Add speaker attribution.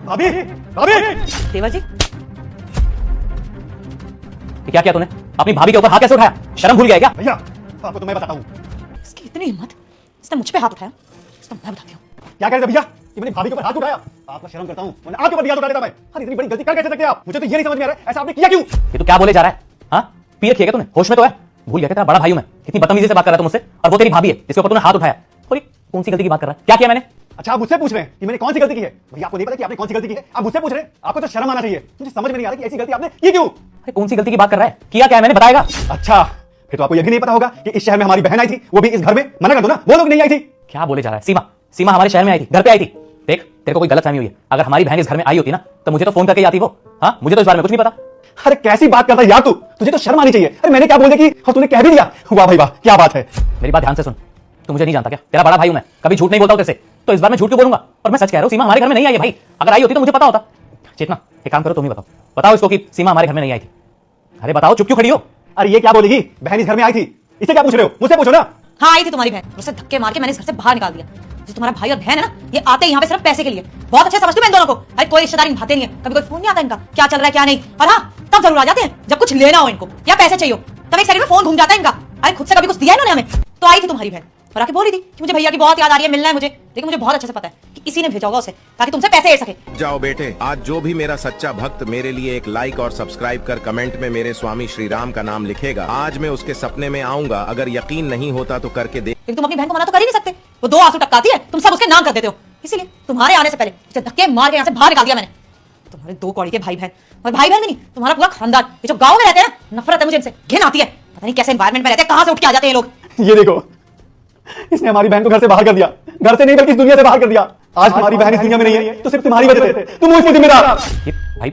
Speaker 1: भाभी भाभी
Speaker 2: देवर जी,
Speaker 3: ये क्या किया तूने? अपनी भाभी के ऊपर हाथ कैसे उठाया? शर्म भूल गया है क्या?
Speaker 1: भैया आपको तो मैं बताता हूँ
Speaker 2: इसकी इतनी हिम्मत, इसने मुझ पे हाथ उठाया, इसको मैं बताती हूँ।
Speaker 1: क्या कह रहे थे भैया कि मैंने भाभी के ऊपर हाथ उठाया। आपका शर्म करता हूँ, मैंने आपके ऊपर भी हाथ उठा देता मैं। अरे इतनी बड़ी गलती कर कैसे सकते हैं आप? मुझे तो ये नहीं समझ में आ रहा है ऐसा आपने किया क्यों?
Speaker 3: ये तू क्या बोले जा रहा है? हाँ, पी रखी है क्या तूने? होश में तो है? भूल गया क्या तेरा बड़ा भाई हूं मैं? कितनी बदतमीजी से बात कर रहा है तू मुझसे, और वो तेरी भाभी है जिसके ऊपर तूने हाथ उठाया। और ये कौन सी गलती की बात कर रहा है? क्या किया मैंने?
Speaker 1: अच्छा आप मुझसे पूछ रहे हैं कि मैंने कौन सी गलती की है? भैया आपको नहीं पता कि आपने कौन सी गलती की है? आप मुझसे पूछ रहे हैं, आपको तो शर्म आना चाहिए। मुझे समझ में नहीं आ रहा कि ऐसी गलती आपने की क्यों?
Speaker 3: अरे कौन सी गलती की बात कर रहा है? किया क्या है मैंने? बताएगा?
Speaker 1: अच्छा फिर तो आपको यह भी नहीं पता होगा कि इस शहर में हमारी बहन आई थी, वो भी इस घर में। मना कर दो ना, वो लोग नहीं आई थी।
Speaker 3: क्या बोले जा रहा है? सीमा, सीमा हमारे शहर में आई थी, घर पे आई थी। देख, तेरे को कोई गलतफहमी हुई है। अगर हमारी बहन इस घर में आई होती ना तो मुझे तो फोन करके ही आती वो। हाँ, मुझे तो इस बारे में कुछ नहीं पता।
Speaker 1: अरे कैसी बात करता है यार तू, तुझे तो शर्म आनी चाहिए। अरे मैंने क्या बोल दिया कि और तूने कह भी दिया। वाह भाई वाह, क्या बात है।
Speaker 3: मेरी बात ध्यान से सुन, तू मुझे नहीं जानता क्या? तेरा बड़ा भाई हूं मैं, कभी झूठ नहीं बोलता हूं तेरे से। तो इस बार मैं झूठ क्यों बोलूंगा? और मैं सच कह रहा हूं, सीमा हमारे घर में नहीं आई है भाई। अगर आई होती तो मुझे पता होता। चेतना, एक काम करो, तुम ही बताओ, बताओ इसको कि सीमा हमारे घर में नहीं आई थी। अरे बताओ, चुप क्यों खड़ी हो?
Speaker 1: अरे ये क्या बोलेगी? बहन इस घर में आई थी, इसे क्या पूछ रहे हो? मुझसे पूछो ना।
Speaker 2: हाँ, आई थी तुम्हारी बहन, उसे धक्के मार के मैंने इस घर से बाहर निकाल दिया। जो तुम्हारा भाई और बहन है ना, ये आते यहाँ पे सिर्फ पैसे के लिए। बहुत अच्छे समझती हूँ मैं इन दोनों को। अरे कोई रिश्तेदारी निभाते नहीं है, कभी कोई फोन नहीं आता इनका, क्या चल रहा है क्या नहीं। और हाँ, तब जरूर आ जाते हैं जब कुछ लेना हो इनको या पैसे चाहिए हो, तब एक सेकंड में फोन घूम जाता है इनका। अरे खुद से कभी कुछ दिया इन्होंने हमें? तो आई थी तुम्हारी बहन और आके बोल रही थी कि मुझे भैया की बहुत याद आ रही है, मिलना है मुझे। लेकिन मुझे बहुत अच्छे से पता है कि इसी ने भेजा होगा उसे ताकि तुमसे पैसे ले सके।
Speaker 4: जाओ बेटे, आज जो भी मेरा सच्चा भक्त मेरे लिए एक लाइक और सब्सक्राइब कर कमेंट में मेरे स्वामी श्री राम का नाम लिखेगा, आज मैं उसके सपने में आऊंगा। अगर यकीन नहीं होता तो करके देख।
Speaker 2: लेकिन तुम अपनी बहन को मना तो कर ही नहीं सकते, वो दो आंसू टपकाती है, तुम सब उसके नाम कर देते हो। इसीलिए तुम्हारे आने से पहले उसे धक्के मार के यहाँ से बाहर निकाल दिया मैंने। तुम्हारे दो कौड़ी के भाई बहन, और भाई बहन भी नहीं, तुम्हारा पूरा खानदान, ये जो गांव में रहते हैं ना, नफरत है मुझे इनसे, घिन आती है। पता नहीं कैसे एनवायरमेंट में रहते हैं, कहां से उठ के आ जाते हैं ये लोग।
Speaker 1: ये देखो, इसने हमारी बहन को घर से बाहर कर दिया। घर से नहीं बल्कि इस दुनिया से बाहर कर दिया। आज हमारी बहन इस दुनिया में नहीं है तो सिर्फ तुम्हारी वजह से। तुम हो इसके जिम्मेदार।
Speaker 3: ये भाई